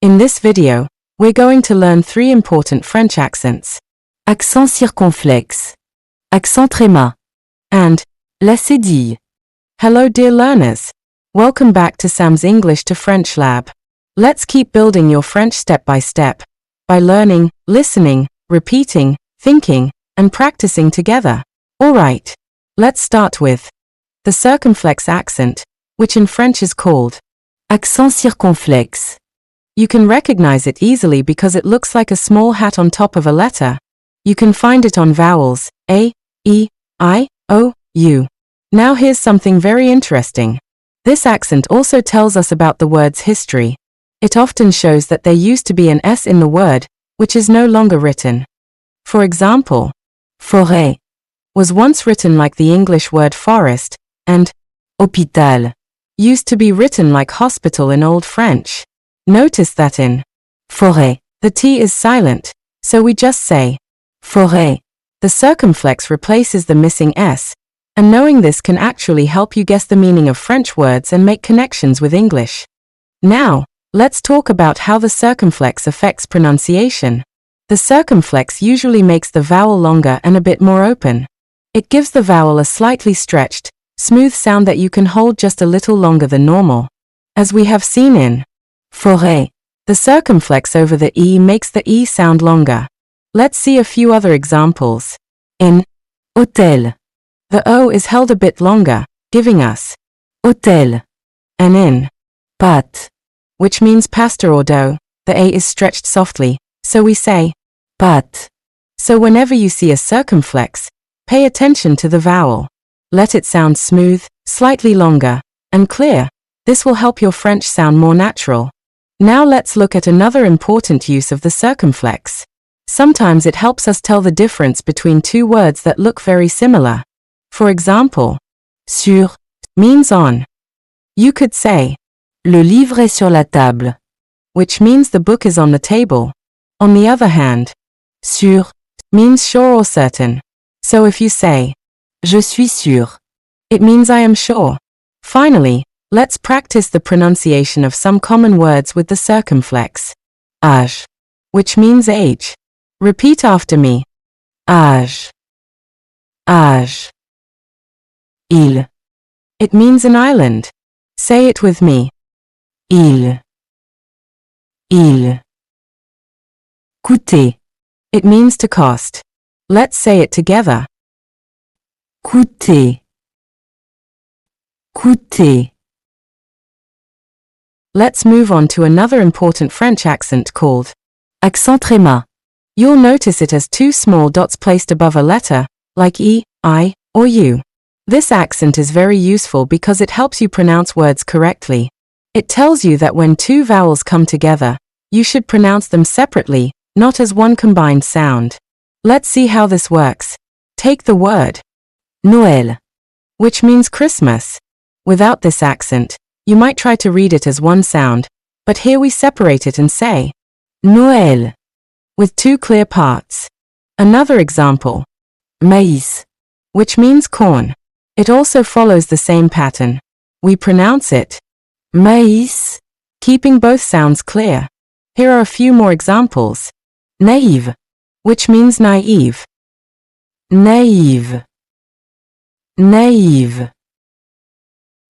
In this video, we're going to learn 3 important French accents. Accent circonflexe, accent tréma, And la cédille. hello dear learners. Welcome back to Sam's English to French Lab. Let's keep building your French step by step, by learning, listening, repeating, thinking, and practicing together. Alright, let's start with the circumflex accent, which in French is called Accent circonflexe. You can recognize it easily because it looks like a small hat on top of a letter. You can find it on vowels A, E, I, O, U. Now here's something very interesting. This accent also tells us about the word's history. It often shows that there used to be an S in the word, which is no longer written. For example, Forêt, was once written like the English word forest, and hôpital, used to be written like hospital in Old French. Notice that in forêt, the T is silent, so we just say forêt. the circumflex replaces the missing S, and knowing this can actually help you guess the meaning of French words and make connections with English. Now, let's talk about how the circumflex affects pronunciation. The circumflex usually makes the vowel longer and a bit more open. It gives the vowel a slightly stretched, smooth sound that you can hold just a little longer than normal. As we have seen in Forêt, the circumflex over the E makes the E sound longer. Let's see a few other examples. In hôtel, the O is held a bit longer, giving us hôtel. and in Pâte, which means pasta or dough, the A is stretched softly, so we say pâte. So whenever you see a circumflex, pay attention to the vowel. Let it sound smooth, slightly longer, and clear. This will help your French sound more natural. Now let's look at another important use of the circumflex. Sometimes it helps us tell the difference between two words that look very similar. For example, Sur, means on. You could say, le livre est sur la table. which means the book is on the table. On the other hand, Sûr, means sure or certain. So if you say, je suis sûr. it means I am sure. Finally, let's practice the pronunciation of some common words with the circumflex. Âge, Which means age. Repeat after me. âge. Âge. Île, It means an island. Say it with me. île. Île. Coûter, It means to cost. Let's say it together. coûter. Coûter. Let's move on to another important French accent called Accent tréma, You'll notice it as 2 small dots placed above a letter, like E, I, or U. This accent is very useful because it helps you pronounce words correctly. It tells you that when 2 vowels come together, you should pronounce them separately, not as one combined sound. Let's see how this works. Take the word Noël, which means Christmas. Without this accent, you might try to read it as one sound, but here we separate it and say Noël. with 2 clear parts. Another example, Maïs, which means corn. It also follows the same pattern. We pronounce it, maïs. keeping both sounds clear. Here are a few more examples. Naïve, Which means naive. naïve. Naïve.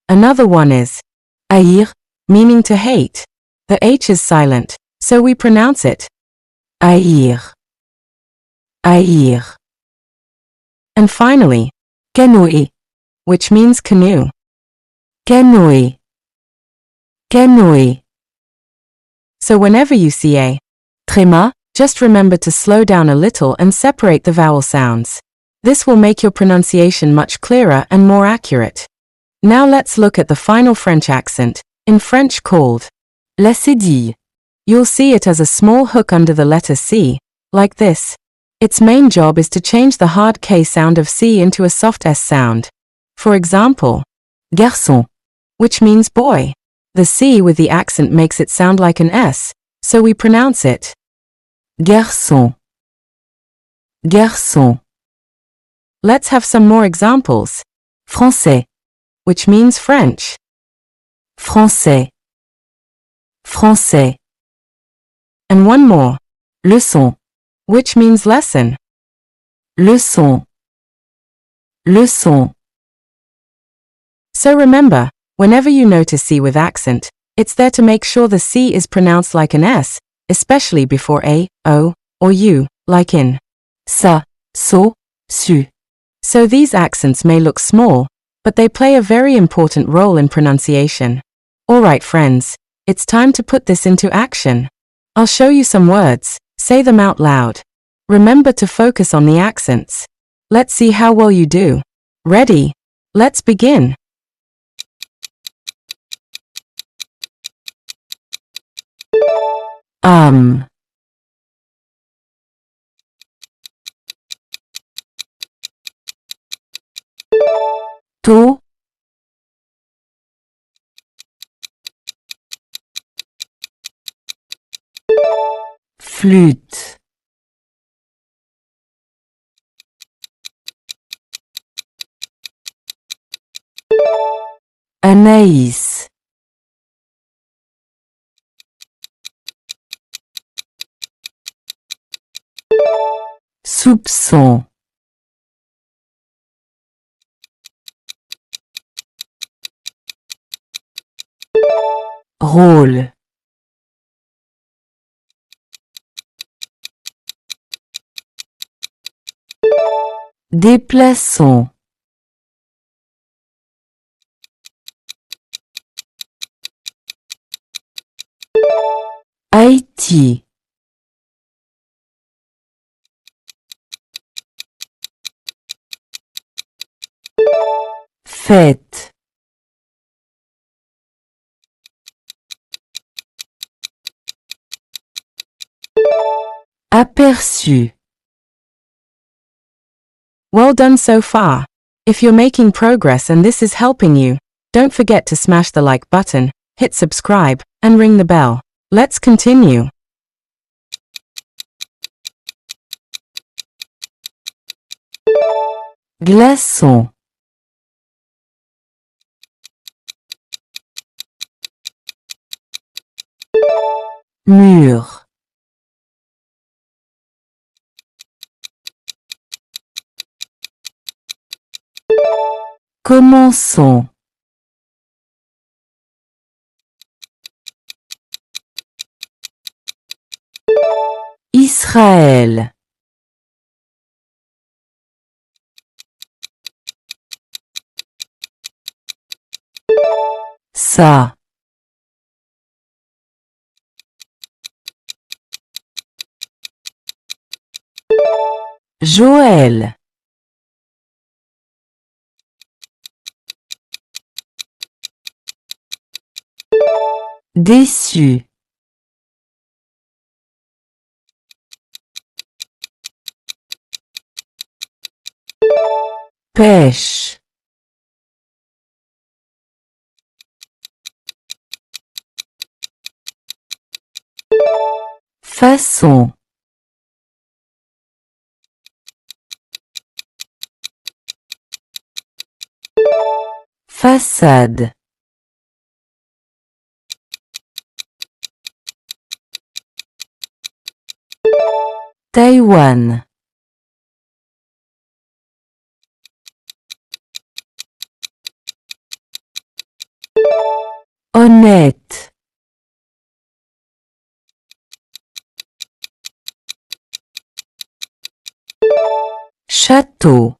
Another one is Haïr, meaning to hate. The H is silent, so we pronounce it. haïr. Haïr. And finally, Canoë, which means canoe. canoë. Canoë. So whenever you see a Tréma, just remember to slow down a little and separate the vowel sounds. This will make your pronunciation much clearer and more accurate. Now let's look at the final French accent, in French called la cédille. You'll see it as a small hook under the letter C, like this. Its main job is to change the hard K sound of C into a soft S sound. For example, Garçon, which means boy. The C with the accent makes it sound like an S, so we pronounce it. garçon. Garçon. Let's have some more examples. Français, Which means French. français. Français. And one more, leçon, which means lesson. leçon, leçon. So remember, whenever you notice C with accent, it's there to make sure the C is pronounced like an S, especially before A, O, or U, like in Ça, so, su. So these accents may look small, but they play a very important role in pronunciation. Alright friends, it's time to put this into action. I'll show you some words, say them out loud. Remember to focus on the accents. Let's see how well you do. Ready? Let's begin. To, flûte, Anaïs, soupçon, rôle, déplaçons, Haïti, fête, aperçu. Well done so far. If you're making progress and this is helping you, don't forget to smash the like button, hit subscribe, and ring the bell. Let's continue. Glaçon, mur, commençons, Israël, ça, Joël, déçu, pêche, façon, façade, Taïwan, honnête, château,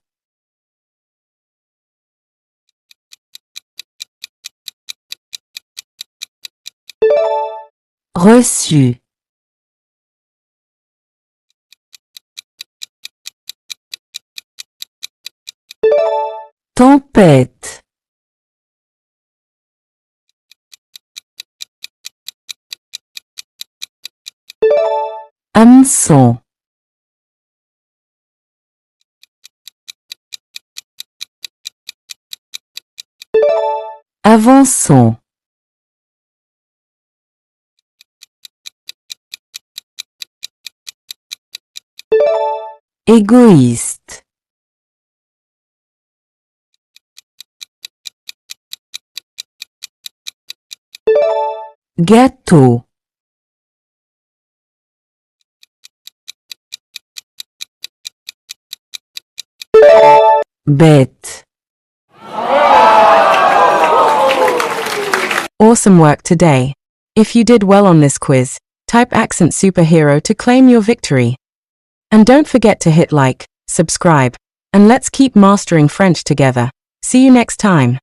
reçu, tempête, hameçon, avançons, égoïste, gâteau, bête, Awesome work today. If you did well on this quiz, type accent superhero to claim your victory. And don't forget to hit like, subscribe, and let's keep mastering French together. See you next time.